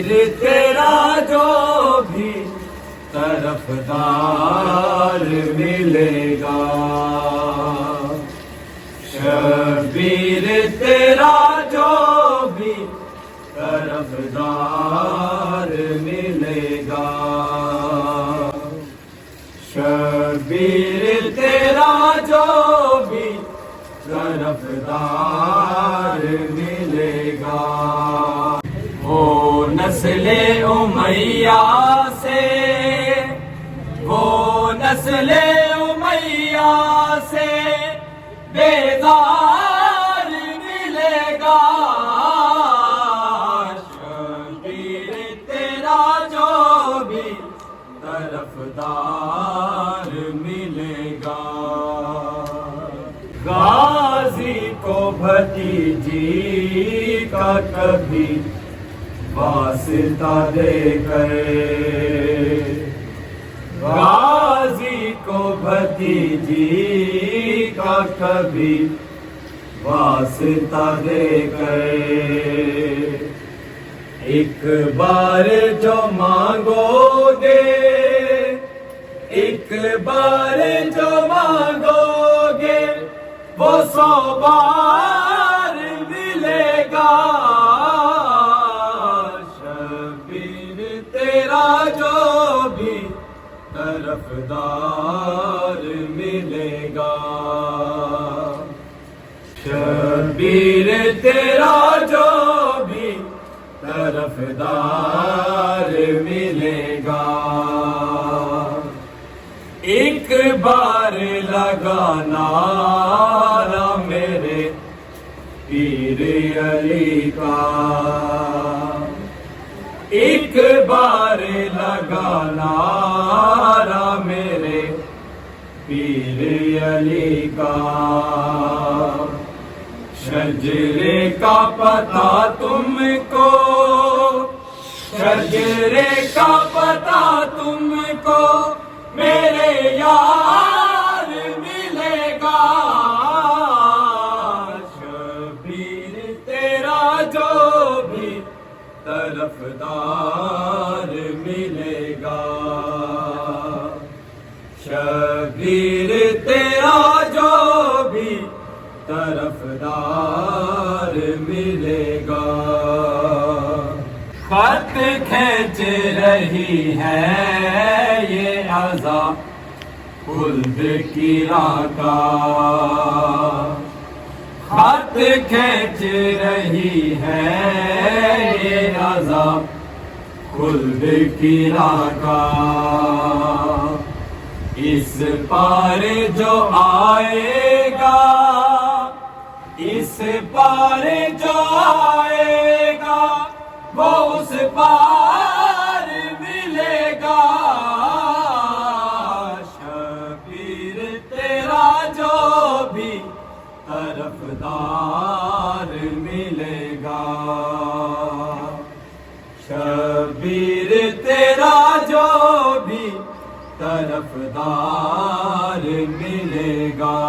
شبیر تیرا جو بھی طرفدار ملے گا، شبیر تیرا جو بھی طرفدار ملے گا، شبیر تیرا جو بھی طرفدار ملے گا۔ وہ نسل امیہ سے، وہ نسل امیہ سے بیدار ملے گا، شبیر تیرا جو بھی طرفدار ملے گا۔ غازی کو بھتیجی کا کبھی واسطہ دے کر، غازی کو بھتیجی کا کبھی واسطہ دے کر، ایک بار جو مانگو گے، ایک بار جو مانگو گے وہ 100 بار ملے گا، شبیر تیرا جو بھی طرفدار ملے گا، شبیر تیرا جو بھی طرفدار ملے گا۔ ایک بار لگا نعرہ میرے پیر علی کا، ایک بار لگا نعرہ میرے پیر علی کا، شجرے کا پتہ تم کو، شجرے کا پتہ تم کو میرے یار ملے گا، شبیر تیرا جو بھی طرفدار ملے گا، شبیر تیرا جو بھی طرفدار ملے گا۔ خط کھینچ رہی ہے یہ عزا خلد کی راہ کا، خط کھینچ رہی ہے یہ عزا خلد کی راہ کا، اس پار جو آئے گا، اس پار جو آئے گا وہ اس پار ملے گا، شبیر تیرا جو بھی طرفدار ملے گا، شبیر تیرا جو بھی طرفدار ملے گا۔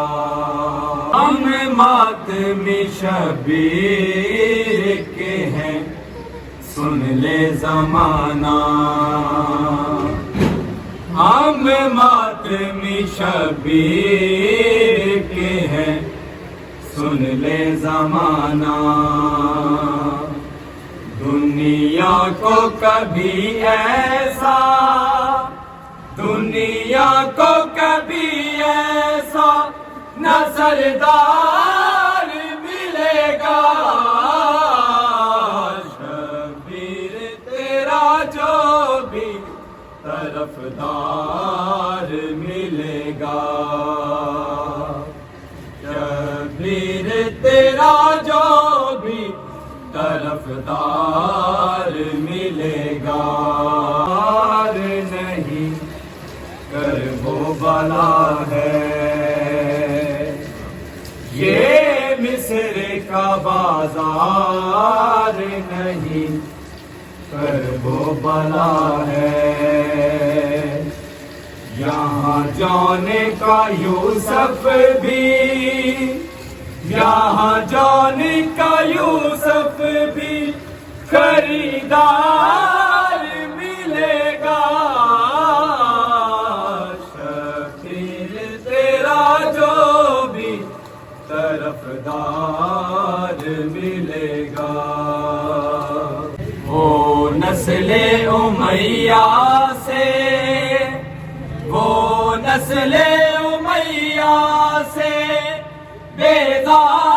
ہم ماتمی شبیر کے ہیں سن لے زمانہ، ہم ماتمی شبیر کے ہیں سن لے زمانہ، دنیا کو کبھی ایسا، دنیا کو کبھی ایسا نہ سردار ملے گا، شبیر تیرا جو بھی طرفدار ملے گا، شبیر تیرا جو بھی طرفدار ملے گا، نہیں کرب و بلا ہے یہ مصر کا بازار نہیں، کرب و بلا ہے یہاں جانے کا یوسف بھی، یہاں جانے کا یوسف بھی خریدار طرفدار ملے گا. وہ نسل امیہ سے، وہ نسل امیہ سے بیدار